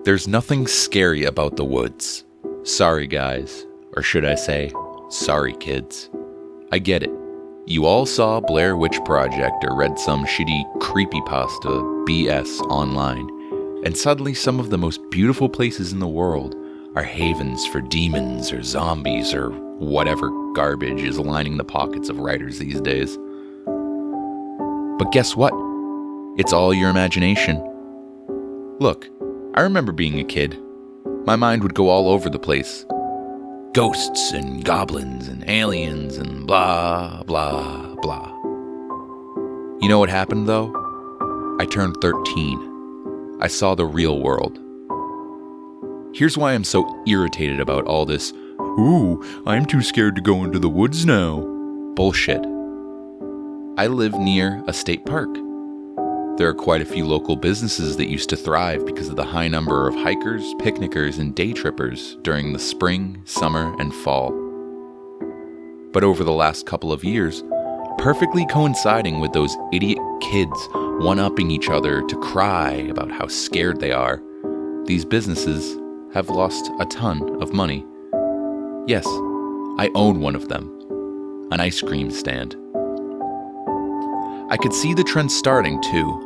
There's nothing scary about the woods. Sorry, guys. Or should I say, sorry, kids. I get it. You all saw Blair Witch Project or read some shitty Creepypasta BS online, and suddenly some of the most beautiful places in the world are havens for demons or zombies or whatever garbage is lining the pockets of writers these days. But guess what? It's all your imagination. Look, I remember being a kid. My mind would go all over the place. Ghosts and goblins and aliens and blah, blah, blah. You know what happened though? I turned 13. I saw the real world. Here's why I'm so irritated about all this, "Ooh, I'm too scared to go into the woods now" bullshit. I live near a state park. There are quite a few local businesses that used to thrive because of the high number of hikers, picnickers, and day trippers during the spring, summer, and fall. But over the last couple of years, perfectly coinciding with those idiot kids one-upping each other to cry about how scared they are, these businesses have lost a ton of money. Yes, I own one of them, an ice cream stand. I could see the trend starting too.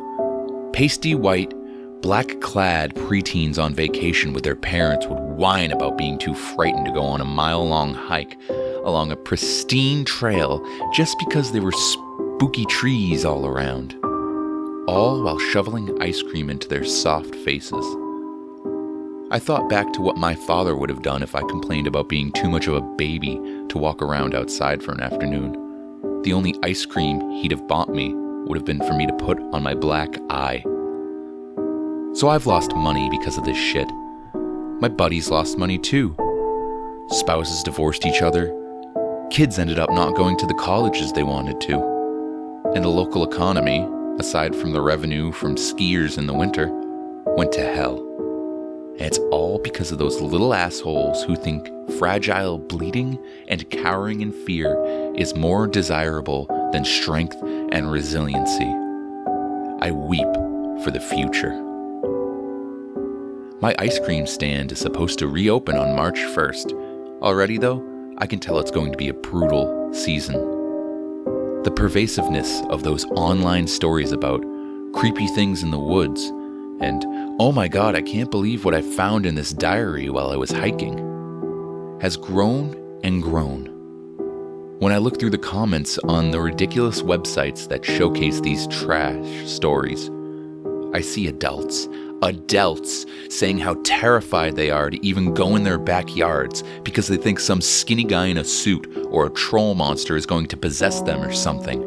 Pasty white, black-clad preteens on vacation with their parents would whine about being too frightened to go on a mile-long hike along a pristine trail just because there were spooky trees all around, all while shoveling ice cream into their soft faces. I thought back to what my father would have done if I complained about being too much of a baby to walk around outside for an afternoon. The only ice cream he'd have bought me would have been for me to put on my black eye. So I've lost money because of this shit. My buddies lost money too. Spouses divorced each other. Kids ended up not going to the colleges they wanted to. And the local economy, aside from the revenue from skiers in the winter, went to hell. And it's all because of those little assholes who think fragile bleeding and cowering in fear is more desirable than strength and resiliency. I weep for the future. My ice cream stand is supposed to reopen on March 1st. Already though, I can tell it's going to be a brutal season. The pervasiveness of those online stories about creepy things in the woods and, "Oh my god, I can't believe what I found in this diary while I was hiking," has grown and grown. When I look through the comments on the ridiculous websites that showcase these trash stories, I see adults saying how terrified they are to even go in their backyards because they think some skinny guy in a suit or a troll monster is going to possess them or something.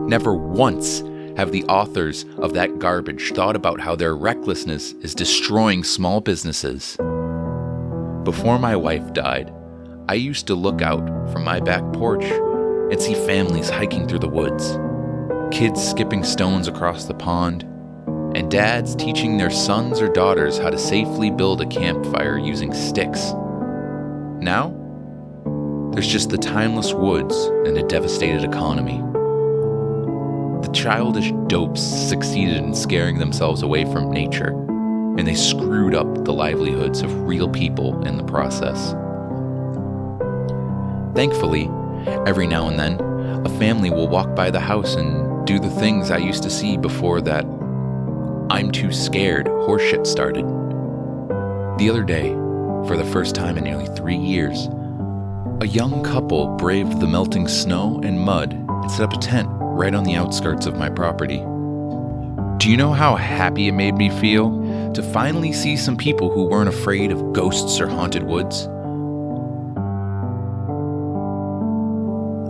Never once have the authors of that garbage thought about how their recklessness is destroying small businesses. Before my wife died, I used to look out from my back porch and see families hiking through the woods, kids skipping stones across the pond, and dads teaching their sons or daughters how to safely build a campfire using sticks. Now, there's just the timeless woods and a devastated economy. The childish dopes succeeded in scaring themselves away from nature, and they screwed up the livelihoods of real people in the process. Thankfully, every now and then, a family will walk by the house and do the things I used to see before that "I'm too scared" horseshit started. The other day, for the first time in nearly 3 years, a young couple braved the melting snow and mud and set up a tent right on the outskirts of my property. Do you know how happy it made me feel to finally see some people who weren't afraid of ghosts or haunted woods?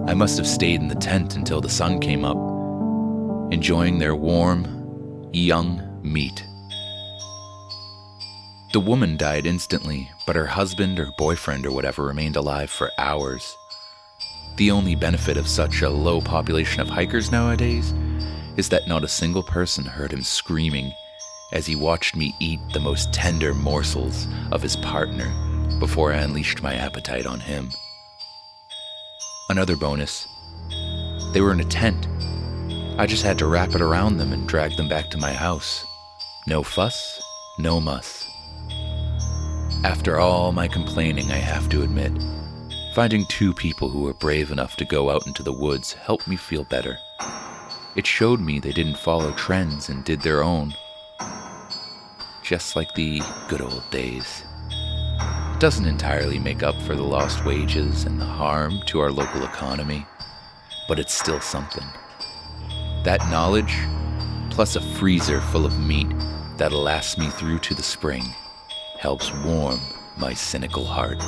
I must have stayed in the tent until the sun came up, enjoying their warm, young meat. The woman died instantly, but her husband or boyfriend or whatever remained alive for hours. The only benefit of such a low population of hikers nowadays is that not a single person heard him screaming as he watched me eat the most tender morsels of his partner before I unleashed my appetite on him. Another bonus, they were in a tent. I just had to wrap it around them and drag them back to my house. No fuss, no muss. After all my complaining, I have to admit, finding two people who were brave enough to go out into the woods helped me feel better. It showed me they didn't follow trends and did their own. Just like the good old days. It doesn't entirely make up for the lost wages and the harm to our local economy, but it's still something. That knowledge, plus a freezer full of meat that'll last me through to the spring, helps warm my cynical heart.